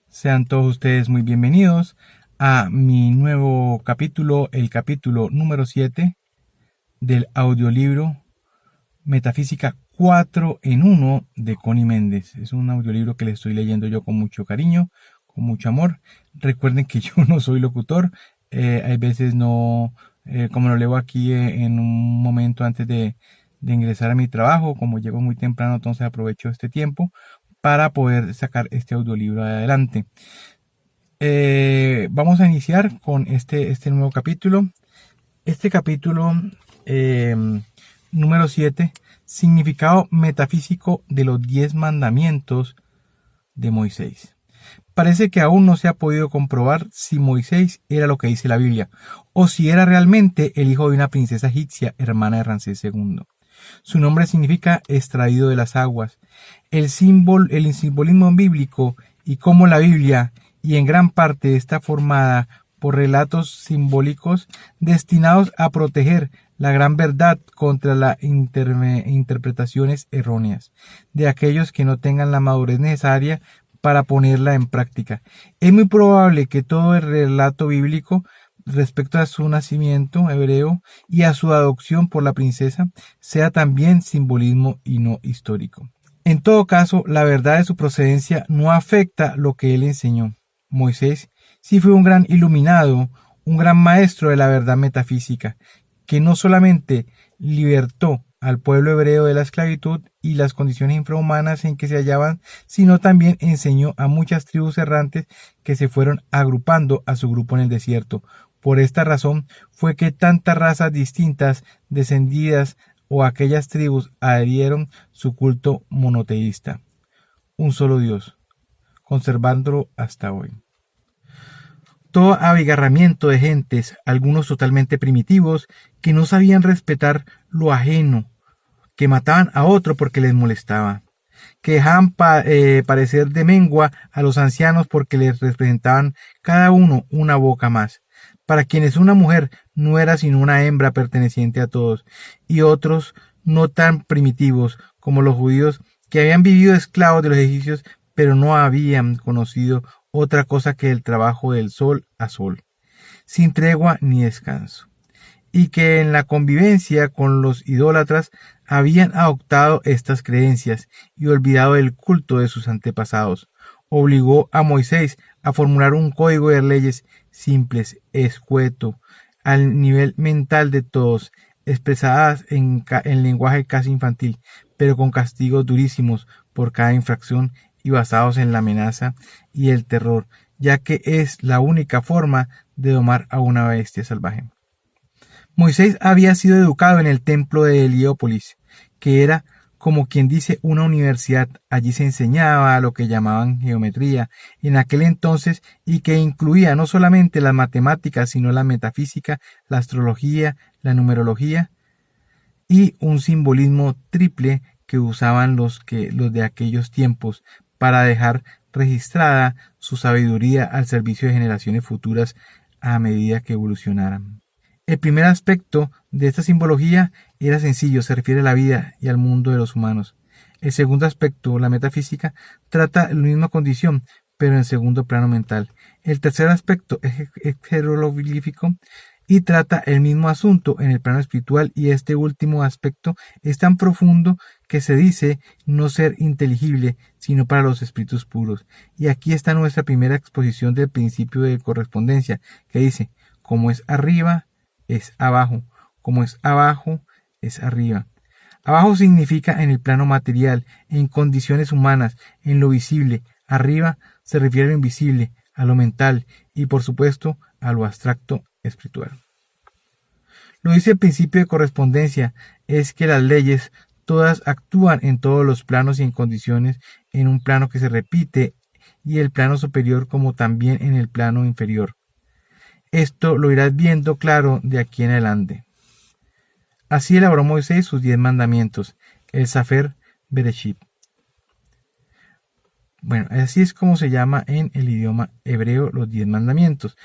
Sean todos ustedes muy bienvenidos a mi nuevo capítulo, el capítulo número 7 del audiolibro Metafísica 4 en 1 de Connie Méndez. Es un audiolibro que le estoy leyendo yo con mucho cariño, con mucho amor. Recuerden que yo no soy locutor, hay veces no, como lo leo aquí en un momento antes de ingresar a mi trabajo, como llego muy temprano, entonces aprovecho este tiempo para poder sacar este audiolibro adelante. Vamos a iniciar con este nuevo capítulo. Este capítulo número 7, significado metafísico de los 10 mandamientos de Moisés. Parece que aún no se ha podido comprobar si Moisés era lo que dice la Biblia, o si era realmente el hijo de una princesa egipcia, hermana de Ramsés II. Su nombre significa extraído de las aguas. El simbolismo bíblico y cómo la Biblia, y en gran parte está formada por relatos simbólicos destinados a proteger la gran verdad contra las interpretaciones erróneas de aquellos que no tengan la madurez necesaria para ponerla en práctica. Es muy probable que todo el relato bíblico respecto a su nacimiento hebreo y a su adopción por la princesa sea también simbolismo y no histórico. En todo caso, la verdad de su procedencia no afecta lo que él enseñó. Moisés sí fue un gran iluminado, un gran maestro de la verdad metafísica, que no solamente libertó al pueblo hebreo de la esclavitud y las condiciones infrahumanas en que se hallaban, sino también enseñó a muchas tribus errantes que se fueron agrupando a su grupo en el desierto. Por esta razón fue que tantas razas distintas descendidas o aquellas tribus adherieron su culto monoteísta, un solo Dios, conservándolo hasta hoy. Todo abigarramiento de gentes, algunos totalmente primitivos, que no sabían respetar lo ajeno, que mataban a otro porque les molestaba, que dejaban parecer de mengua a los ancianos porque les representaban cada uno una boca más, para quienes una mujer no era sino una hembra perteneciente a todos, y otros no tan primitivos como los judíos, que habían vivido esclavos de los egipcios, pero no habían conocido otra cosa que el trabajo del sol a sol, sin tregua ni descanso, y que en la convivencia con los idólatras habían adoptado estas creencias y olvidado el culto de sus antepasados. Obligó a Moisés a formular un código de leyes simples, escueto, al nivel mental de todos, expresadas en lenguaje casi infantil, pero con castigos durísimos por cada infracción y basados en la amenaza y el terror, ya que es la única forma de domar a una bestia salvaje. Moisés había sido educado en el templo de Heliópolis, que era como quien dice una universidad. Allí se enseñaba lo que llamaban geometría en aquel entonces, y que incluía no solamente las matemáticas, sino la metafísica, la astrología, la numerología y un simbolismo triple que usaban los de aquellos tiempos para dejar registrada su sabiduría al servicio de generaciones futuras a medida que evolucionaran. El primer aspecto de esta simbología era sencillo, se refiere a la vida y al mundo de los humanos. El segundo aspecto, la metafísica, trata la misma condición, pero en segundo plano mental. El tercer aspecto es jeroglífico y trata el mismo asunto en el plano espiritual, y este último aspecto es tan profundo que se dice no ser inteligible sino para los espíritus puros. Y aquí está nuestra primera exposición del principio de correspondencia, que dice: como es arriba, es abajo, como es abajo, es arriba. Abajo significa en el plano material, en condiciones humanas, en lo visible. Arriba se refiere a lo invisible, a lo mental y, por supuesto, a lo abstracto espiritual. Lo dice el principio de correspondencia, es que las leyes todas actúan en todos los planos y en condiciones, en un plano que se repite y el plano superior como también en el plano inferior. Esto lo irás viendo claro de aquí en adelante. Así elaboró Moisés sus 10 mandamientos, el Sefer Bereshit. Bueno, así es como se llama en el idioma hebreo los 10 mandamientos,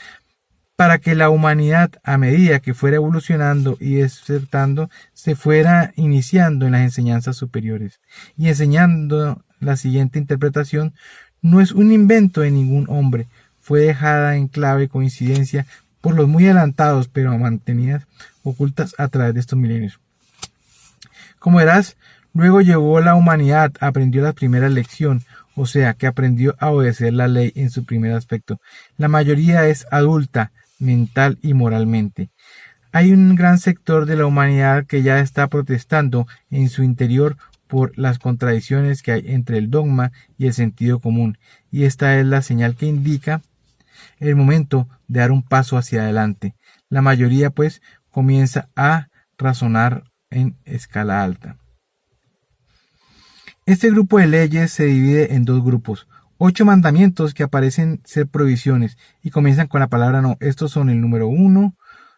para que la humanidad, a medida que fuera evolucionando y desertando, se fuera iniciando en las enseñanzas superiores y enseñando la siguiente interpretación: No es un invento de ningún hombre, fue dejada en clave coincidencia por los muy adelantados, pero mantenidas ocultas a través de estos milenios. Como verás, luego llegó la humanidad, aprendió la primera lección, o sea, que aprendió a obedecer la ley en su primer aspecto. La mayoría es adulta, mental y moralmente. Hay un gran sector de la humanidad que ya está protestando en su interior por las contradicciones que hay entre el dogma y el sentido común, y esta es la señal que indica el momento de dar un paso hacia adelante. La mayoría, pues, comienza a razonar en escala alta. Este grupo de leyes se divide en dos grupos. 8 mandamientos que aparecen ser prohibiciones y comienzan con la palabra no. Estos son el número 1,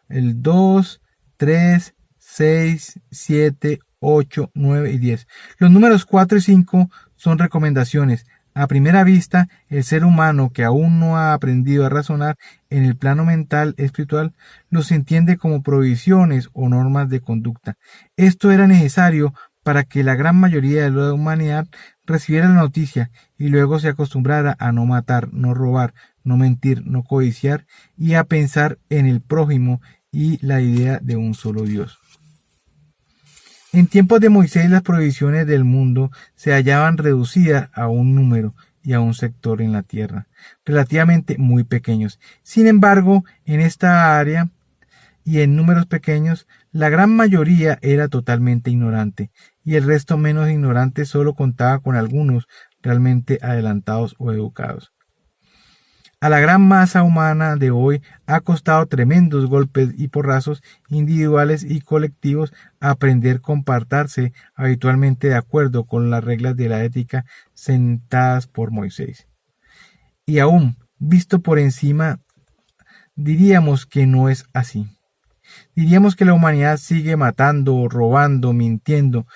el 2, 3, 6, 7, 8, 9 y 10. Los números 4 y 5 son recomendaciones. A primera vista, el ser humano que aún no ha aprendido a razonar en el plano mental espiritual los entiende como prohibiciones o normas de conducta. Esto era necesario para que la gran mayoría de la humanidad recibiera la noticia y luego se acostumbrara a no matar, no robar, no mentir, no codiciar y a pensar en el prójimo y la idea de un solo Dios. En tiempos de Moisés las prohibiciones del mundo se hallaban reducidas a un número y a un sector en la tierra, relativamente muy pequeños. Sin embargo, en esta área y en números pequeños, la gran mayoría era totalmente ignorante, y el resto menos ignorante solo contaba con algunos realmente adelantados o educados. A la gran masa humana de hoy ha costado tremendos golpes y porrazos individuales y colectivos aprender a comportarse habitualmente de acuerdo con las reglas de la ética sentadas por Moisés. Y aún, visto por encima, diríamos que no es así. Diríamos que la humanidad sigue matando, robando, mintiendo,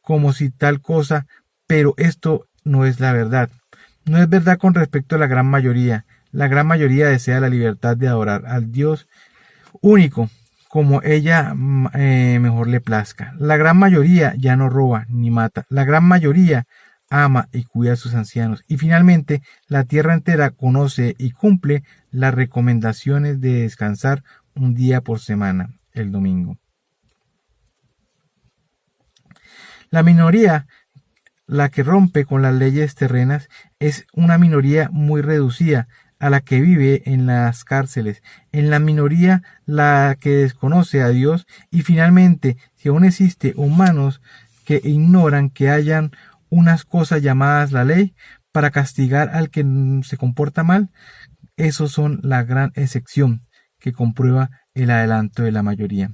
como si tal cosa, pero esto no es la verdad. No es verdad con respecto a la gran mayoría. La gran mayoría desea la libertad de adorar al Dios único, como ella mejor le plazca. La gran mayoría ya no roba ni mata. La gran mayoría ama y cuida a sus ancianos. Y finalmente, la tierra entera conoce y cumple las recomendaciones de descansar un día por semana, el domingo. La minoría, la que rompe con las leyes terrenas, es una minoría muy reducida, a la que vive en las cárceles, en la minoría la que desconoce a Dios y finalmente, si aún existe humanos que ignoran que hayan unas cosas llamadas la ley para castigar al que se comporta mal, esos son la gran excepción que comprueba el adelanto de la mayoría.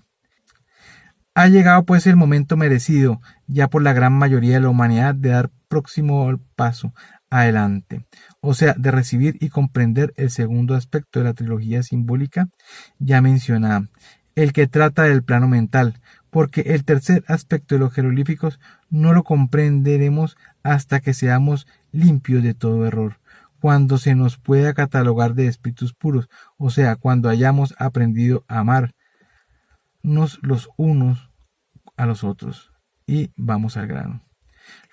Ha llegado pues el momento merecido ya por la gran mayoría de la humanidad de dar próximo paso adelante, o sea, de recibir y comprender el segundo aspecto de la trilogía simbólica ya mencionada, el que trata del plano mental, porque el tercer aspecto de los jeroglíficos no lo comprenderemos hasta que seamos limpios de todo error, cuando se nos pueda catalogar de espíritus puros, o sea, cuando hayamos aprendido a amarnos los unos a los otros. Y vamos al grano.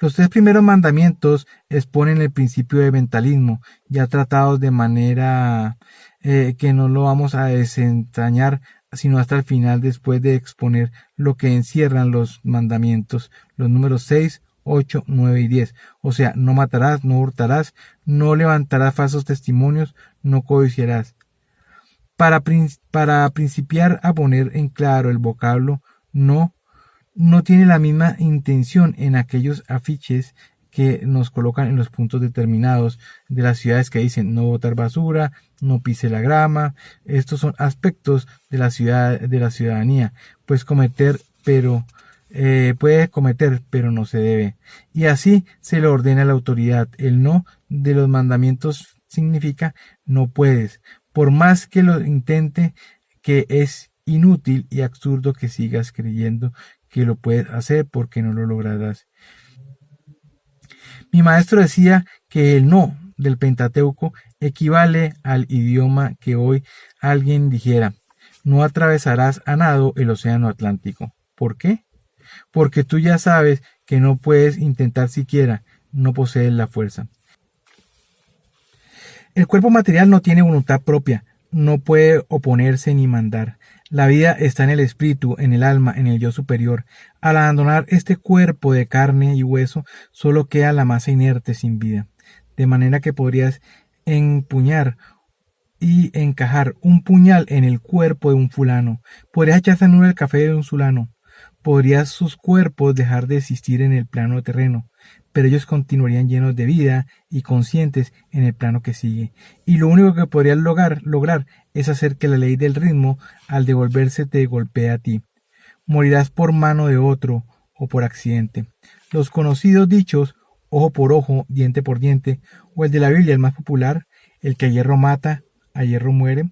Los 3 primeros mandamientos exponen el principio de mentalismo, ya tratados de manera que no lo vamos a desentrañar sino hasta el final después de exponer lo que encierran los mandamientos, los números 6, 8, 9 y 10. O sea, no matarás, no hurtarás, no levantarás falsos testimonios, no codiciarás. Para principiar a poner en claro el vocablo no tiene la misma intención en aquellos afiches que nos colocan en los puntos determinados de las ciudades que dicen no botar basura, no pise la grama. Estos son aspectos de la ciudadanía, pues puede cometer, pero no se debe. Y así se le ordena a la autoridad. El no de los mandamientos significa no puedes, por más que lo intente, que es inútil y absurdo que sigas creyendo que lo puedes hacer porque no lo lograrás. Mi maestro decía que el no del Pentateuco equivale al idioma que hoy alguien dijera: no atravesarás a nado el océano Atlántico. ¿Por qué? Porque tú ya sabes que no puedes intentar siquiera, no posees la fuerza. El cuerpo material no tiene voluntad propia, no puede oponerse ni mandar. La vida está en el espíritu, en el alma, en el yo superior. Al abandonar este cuerpo de carne y hueso, solo queda la masa inerte sin vida. De manera que podrías empuñar y encajar un puñal en el cuerpo de un fulano. Podrías echarse en el café de un fulano. Podrías sus cuerpos dejar de existir en el plano terreno, pero ellos continuarían llenos de vida y conscientes en el plano que sigue. Y lo único que podrías lograr es hacer que la ley del ritmo, al devolverse, te golpee a ti. Morirás por mano de otro o por accidente. Los conocidos dichos, ojo por ojo, diente por diente, o el de la Biblia, el más popular, el que a hierro mata, a hierro muere,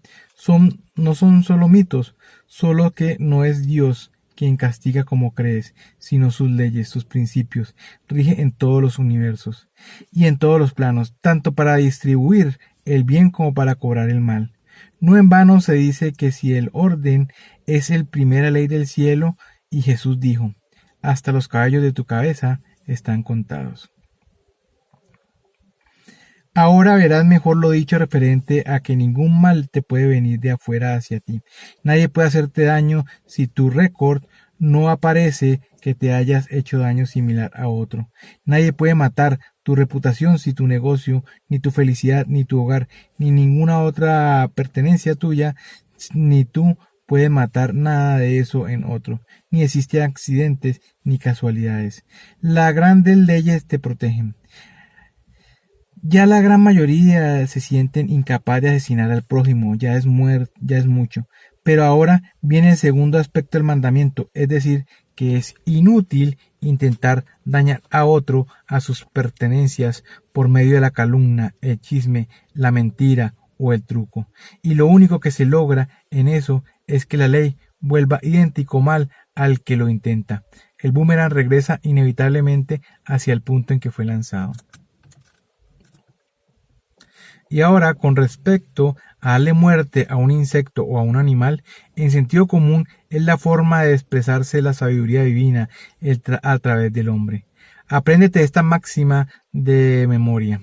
no son solo mitos, solo que no es Dios quien castiga como crees, sino sus leyes, sus principios, rige en todos los universos y en todos los planos, tanto para distribuir el bien como para cobrar el mal. No en vano se dice que si el orden es el primera ley del cielo, y Jesús dijo, hasta los cabellos de tu cabeza están contados. Ahora verás mejor lo dicho referente a que ningún mal te puede venir de afuera hacia ti. Nadie puede hacerte daño si tu récord no aparece que te hayas hecho daño similar a otro. Nadie puede matar tu reputación si tu negocio, ni tu felicidad, ni tu hogar, ni ninguna otra pertenencia tuya, ni tú puedes matar nada de eso en otro. Ni existen accidentes ni casualidades. Las grandes leyes te protegen. Ya la gran mayoría se sienten incapaz de asesinar al prójimo, ya es mucho. Pero ahora viene el segundo aspecto del mandamiento, es decir, que es inútil intentar dañar a otro, a sus pertenencias, por medio de la calumnia, el chisme, la mentira o el truco. Y lo único que se logra en eso es que la ley vuelva idéntico mal al que lo intenta. El boomerang regresa inevitablemente hacia el punto en que fue lanzado. Y ahora, con respecto a darle muerte a un insecto o a un animal, en sentido común es la forma de expresarse la sabiduría divina a través del hombre. Apréndete esta máxima de memoria.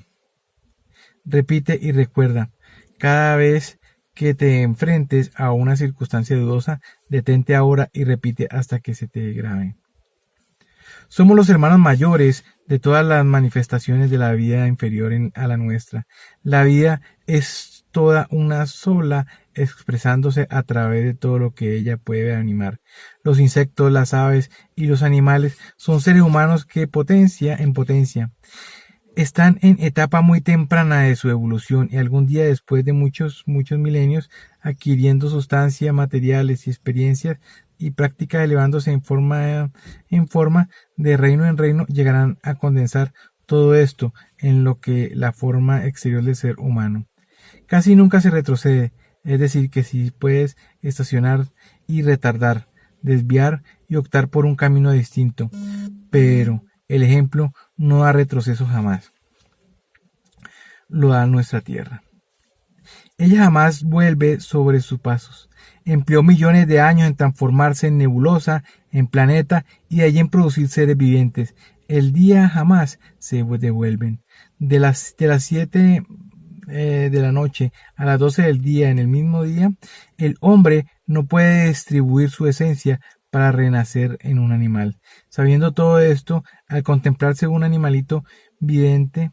Repite y recuerda. Cada vez que te enfrentes a una circunstancia dudosa, detente ahora y repite hasta que se te grabe. Somos los hermanos mayores de todas las manifestaciones de la vida inferior a la nuestra. La vida es toda una sola, expresándose a través de todo lo que ella puede animar. Los insectos, las aves y los animales son seres humanos que en potencia están en etapa muy temprana de su evolución y algún día después de muchos milenios, adquiriendo sustancia, materiales y experiencias y prácticas, elevándose en forma de reino en reino, llegarán a condensar todo esto en lo que la forma exterior del ser humano. Casi nunca se retrocede, es decir, que si puedes estacionar y retardar, desviar y optar por un camino distinto, pero el ejemplo no da retroceso jamás. Lo da nuestra tierra. Ella jamás vuelve sobre sus pasos. Empleó millones de años en transformarse en nebulosa, en planeta y de allí en producir seres vivientes. El día jamás se devuelven. De las 7 de la noche a las 12 del día en el mismo día, el hombre no puede distribuir su esencia para renacer en un animal. Sabiendo todo esto, al contemplarse un animalito viviente,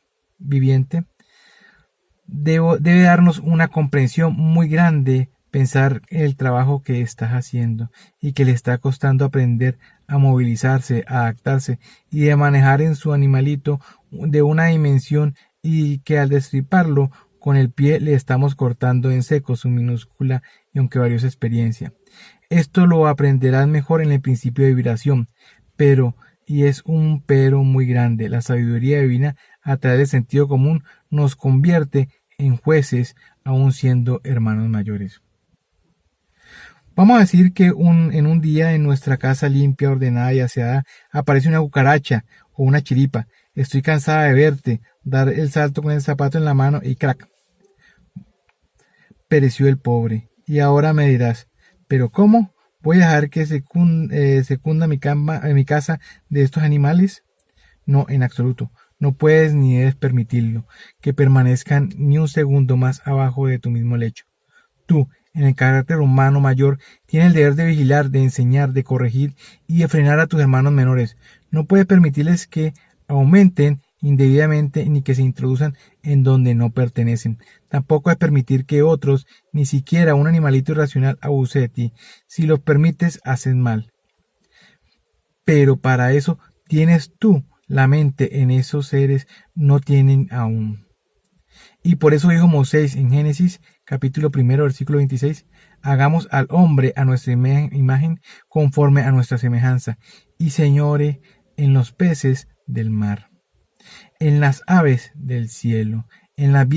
debe darnos una comprensión muy grande pensar el trabajo que estás haciendo y que le está costando aprender a movilizarse, a adaptarse y de manejar en su animalito de una dimensión, y que al destriparlo con el pie le estamos cortando en seco su minúscula y aunque valiosa experiencia. Esto lo aprenderás mejor en el principio de vibración, pero, y es un pero muy grande, la sabiduría divina a través del sentido común nos convierte en jueces aún siendo hermanos mayores. Vamos a decir que en un día en nuestra casa limpia, ordenada y aseada aparece una cucaracha o una chiripa. Estoy cansada de verte, dar el salto con el zapato en la mano y crack. Pereció el pobre. Y ahora me dirás, ¿pero cómo? ¿Voy a dejar que secunda mi casa de estos animales? No, en absoluto. No puedes ni debes permitirlo, que permanezcan ni un segundo más abajo de tu mismo lecho. Tú, en el carácter humano mayor, tienes el deber de vigilar, de enseñar, de corregir y de frenar a tus hermanos menores. No puedes permitirles que aumenten indebidamente ni que se introduzcan en donde no pertenecen. Tampoco es permitir que otros, ni siquiera un animalito irracional, abuse de ti. Si los permites, haces mal. Pero para eso tienes tú la mente en esos seres no tienen aún. Y por eso dijo Moisés en Génesis capítulo 1 versículo 26, hagamos al hombre a nuestra imagen conforme a nuestra semejanza y señore en los peces del mar, en las aves del cielo, en las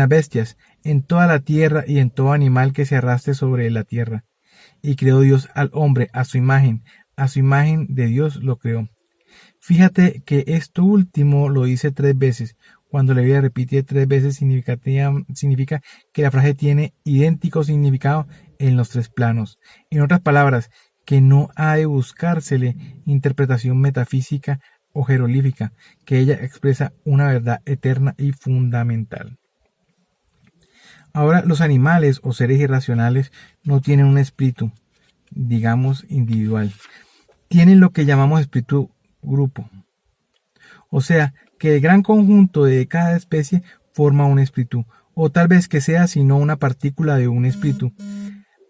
bestias, en toda la tierra y en todo animal que se arrastre sobre la tierra. Y creó Dios al hombre a su imagen de Dios lo creó. Fíjate que esto último lo dice 3 veces. Cuando la Biblia repite 3 veces significa que la frase tiene idéntico significado en los 3 planos. En otras palabras, que no ha de buscársele interpretación metafísica o jeroglífica, que ella expresa una verdad eterna y fundamental. Ahora, los animales o seres irracionales no tienen un espíritu, digamos, individual. Tienen lo que llamamos espíritu grupo. O sea, que el gran conjunto de cada especie forma un espíritu, o tal vez que sea sino una partícula de un espíritu.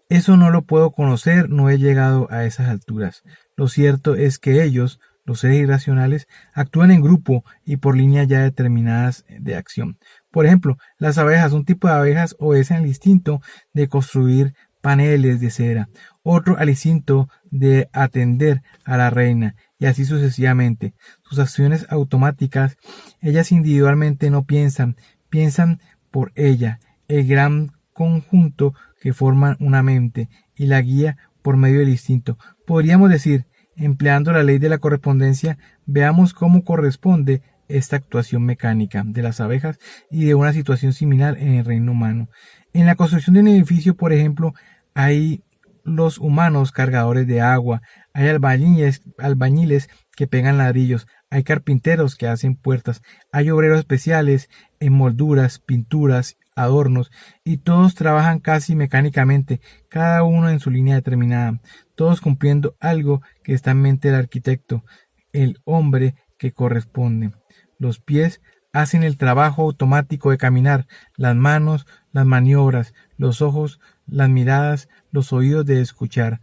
Eso no lo puedo conocer, no he llegado a esas alturas. Lo cierto es que ellos, los seres irracionales, actúan en grupo y por líneas ya determinadas de acción. Por ejemplo, las abejas, un tipo de abejas obedecen al instinto de construir paneles de cera, otro al instinto de atender a la reina, y así sucesivamente. Sus acciones automáticas, ellas individualmente no piensan, piensan por ella, el gran conjunto que forman una mente y la guía por medio del instinto. Podríamos decir, empleando la ley de la correspondencia, veamos cómo corresponde esta actuación mecánica de las abejas y de una situación similar en el reino humano. En la construcción de un edificio, por ejemplo, hay los humanos cargadores de agua, hay albañiles que pegan ladrillos, hay carpinteros que hacen puertas, hay obreros especiales en molduras, pinturas, adornos, y todos trabajan casi mecánicamente, cada uno en su línea determinada, todos cumpliendo algo que está en mente del arquitecto, el hombre que corresponde. Los pies hacen el trabajo automático de caminar, las manos, las maniobras, los ojos, las miradas, los oídos de escuchar,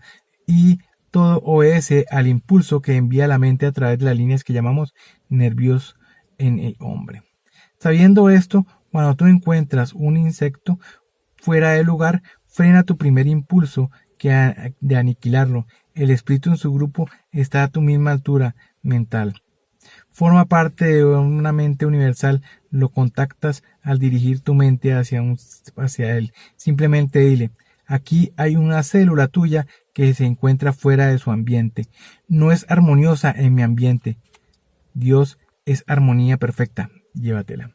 y todo obedece al impulso que envía la mente a través de las líneas que llamamos nervios en el hombre. Sabiendo esto, cuando tú encuentras un insecto fuera de lugar, frena tu primer impulso de aniquilarlo. El espíritu en su grupo está a tu misma altura mental. Forma parte de una mente universal, lo contactas al dirigir tu mente hacia él. Simplemente dile, aquí hay una célula tuya que se encuentra fuera de su ambiente. No es armoniosa en mi ambiente. Dios es armonía perfecta. Llévatela.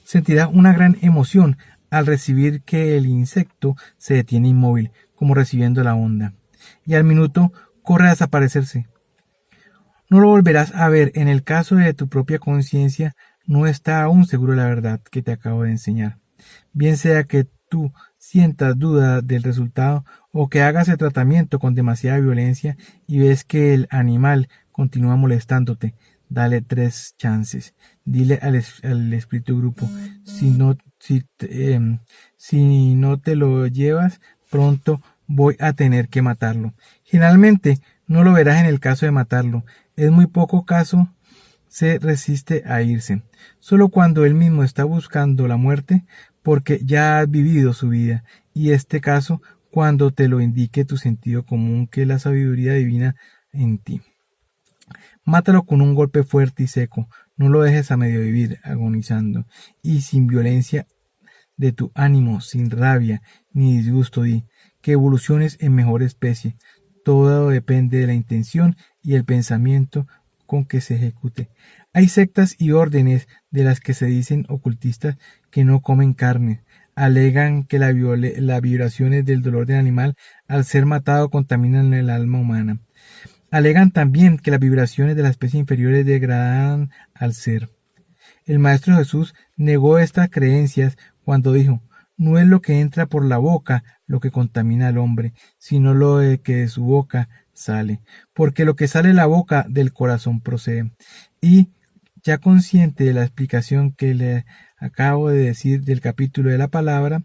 Sentirás una gran emoción al recibir que el insecto se detiene inmóvil, como recibiendo la onda, y al minuto corre a desaparecerse. No lo volverás a ver. En el caso de tu propia conciencia, no está aún seguro de la verdad que te acabo de enseñar. Bien sea que tú sientas duda del resultado o que hagas el tratamiento con demasiada violencia y ves que el animal continúa molestándote, dale 3 chances. Dile al espíritu grupo, si no te lo llevas, pronto voy a tener que matarlo. Generalmente no lo verás en el caso de matarlo. Es muy poco caso se resiste a irse. Solo cuando él mismo está buscando la muerte, porque ya has vivido su vida, y este caso cuando te lo indique tu sentido común, que es la sabiduría divina en ti. Mátalo con un golpe fuerte y seco, no lo dejes a medio vivir, agonizando, y sin violencia de tu ánimo, sin rabia ni disgusto, di que evoluciones en mejor especie. Todo depende de la intención y el pensamiento con que se ejecute. Hay sectas y órdenes de las que se dicen ocultistas que no comen carne. Alegan que las vibraciones del dolor del animal al ser matado contaminan el alma humana. Alegan también que las vibraciones de las especies inferiores degradan al ser. El Maestro Jesús negó estas creencias cuando dijo: no es lo que entra por la boca lo que contamina al hombre, sino lo que de su boca sale, porque lo que sale de la boca del corazón procede. Y ya consciente de la explicación que le acabo de decir del capítulo de la palabra,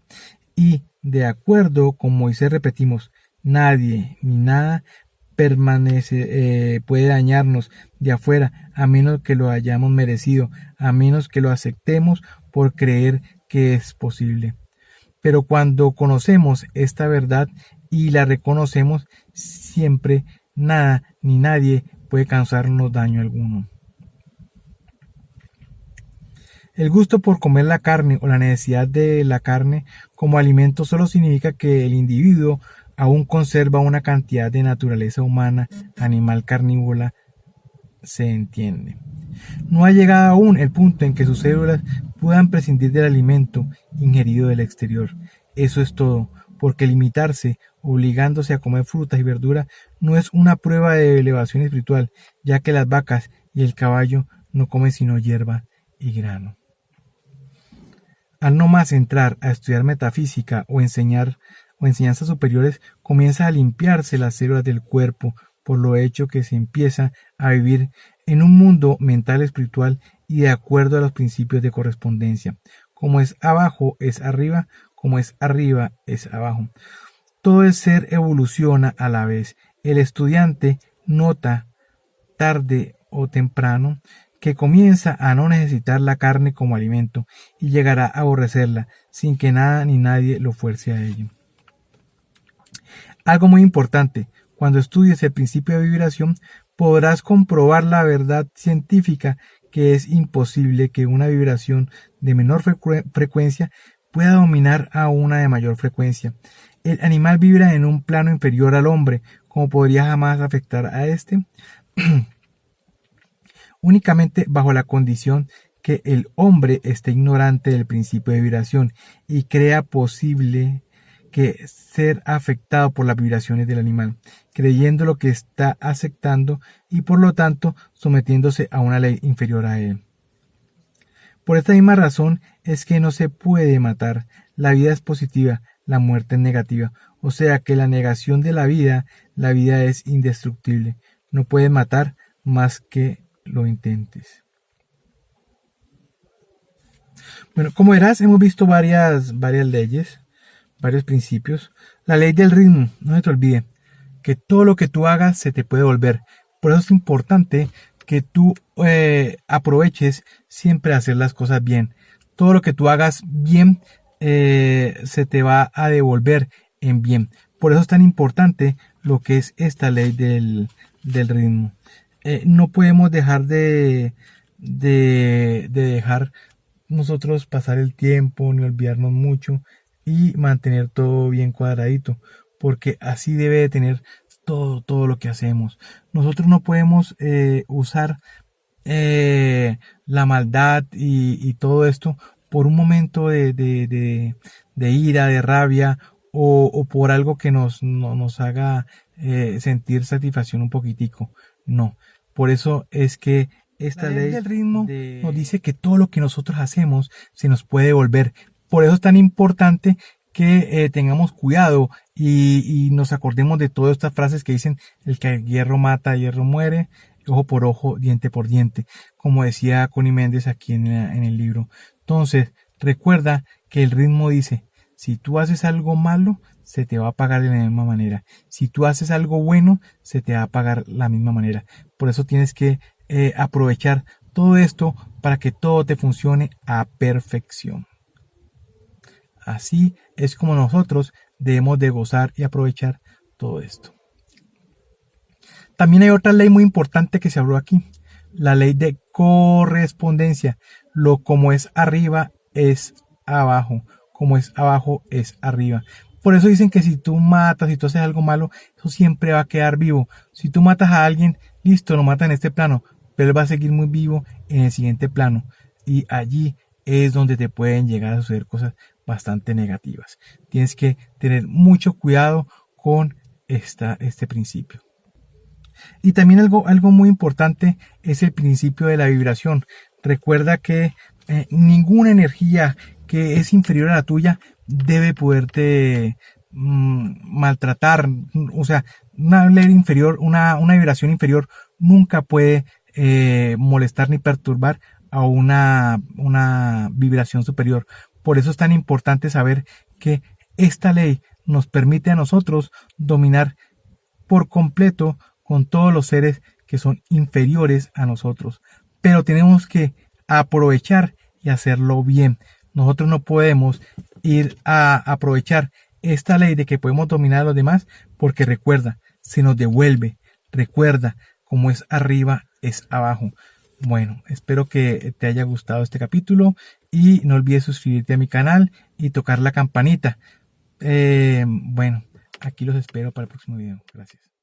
y de acuerdo con Moisés repetimos: nadie ni nada puede dañarnos de afuera, a menos que lo hayamos merecido, a menos que lo aceptemos por creer que es posible. Pero cuando conocemos esta verdad y la reconocemos, siempre nada ni nadie puede causarnos daño alguno. El gusto por comer la carne o la necesidad de la carne como alimento solo significa que el individuo aún conserva una cantidad de naturaleza humana, animal carnívora, se entiende. No ha llegado aún el punto en que sus células puedan prescindir del alimento ingerido del exterior. Eso es todo, porque limitarse, obligándose a comer frutas y verduras, no es una prueba de elevación espiritual, ya que las vacas y el caballo no comen sino hierba y grano. Al no más entrar a estudiar metafísica o enseñanzas superiores, comienza a limpiarse las células del cuerpo, por lo hecho que se empieza a vivir en un mundo mental espiritual y de acuerdo a los principios de correspondencia. Como es abajo es arriba, como es arriba es abajo. Todo el ser evoluciona a la vez. El estudiante nota tarde o temprano que comienza a no necesitar la carne como alimento y llegará a aborrecerla sin que nada ni nadie lo fuerce a ello. Algo muy importante: cuando estudies el principio de vibración, podrás comprobar la verdad científica que es imposible que una vibración de menor frecuencia pueda dominar a una de mayor frecuencia. El animal vibra en un plano inferior al hombre, ¿cómo podría jamás afectar a este? Únicamente bajo la condición que el hombre esté ignorante del principio de vibración y crea posible que ser afectado por las vibraciones del animal, creyendo lo que está aceptando y por lo tanto sometiéndose a una ley inferior a él. Por esta misma razón es que no se puede matar. La vida es positiva, la muerte es negativa. O sea que la negación de la vida es indestructible. No puedes matar más que lo intentes. Bueno, como verás, hemos visto varias leyes, varios principios. La ley del ritmo, no se te olvide que todo lo que tú hagas se te puede volver. Por eso es importante que tú aproveches siempre a hacer las cosas bien. Todo lo que tú hagas bien se te va a devolver en bien. Por eso es tan importante lo que es esta ley del ritmo. No podemos dejar de dejar nosotros pasar el tiempo ni olvidarnos mucho y mantener todo bien cuadradito, porque así debe de tener todo lo que hacemos. Nosotros no podemos usar la maldad y todo esto por un momento de ira, de rabia o por algo que nos haga sentir satisfacción un poquitico. No, por eso es que esta ley del ritmo nos dice que todo lo que nosotros hacemos se nos puede devolver. Por eso es tan importante que tengamos cuidado y nos acordemos de todas estas frases que dicen: el que hierro mata, hierro muere, ojo por ojo, diente por diente, como decía Connie Méndez aquí en el libro. Entonces, recuerda que el ritmo dice: si tú haces algo malo, se te va a pagar de la misma manera. Si tú haces algo bueno, se te va a pagar de la misma manera. Por eso tienes que aprovechar todo esto para que todo te funcione a perfección. Así es como nosotros debemos de gozar y aprovechar todo esto. También hay otra ley muy importante que se habló aquí, la ley de correspondencia. Lo como es arriba es abajo, como es abajo es arriba. Por eso dicen que si tú matas, si tú haces algo malo, eso siempre va a quedar vivo. Si tú matas a alguien, listo, lo mata en este plano, pero él va a seguir muy vivo en el siguiente plano. Y allí es donde te pueden llegar a suceder cosas bastante negativas. Tienes que tener mucho cuidado con este principio. Y también algo muy importante es el principio de la vibración. Recuerda que ninguna energía que es inferior a la tuya debe poderte maltratar. O sea, una ley inferior, una vibración inferior nunca puede molestar ni perturbar a una vibración superior. Por eso es tan importante saber que esta ley nos permite a nosotros dominar por completo con todos los seres que son inferiores a nosotros. Pero tenemos que aprovechar y hacerlo bien. Nosotros no podemos ir a aprovechar esta ley de que podemos dominar a los demás, porque recuerda, se nos devuelve. Recuerda, como es arriba, es abajo. Bueno, espero que te haya gustado este capítulo y no olvides suscribirte a mi canal y tocar la campanita. Bueno, aquí los espero para el próximo video. Gracias.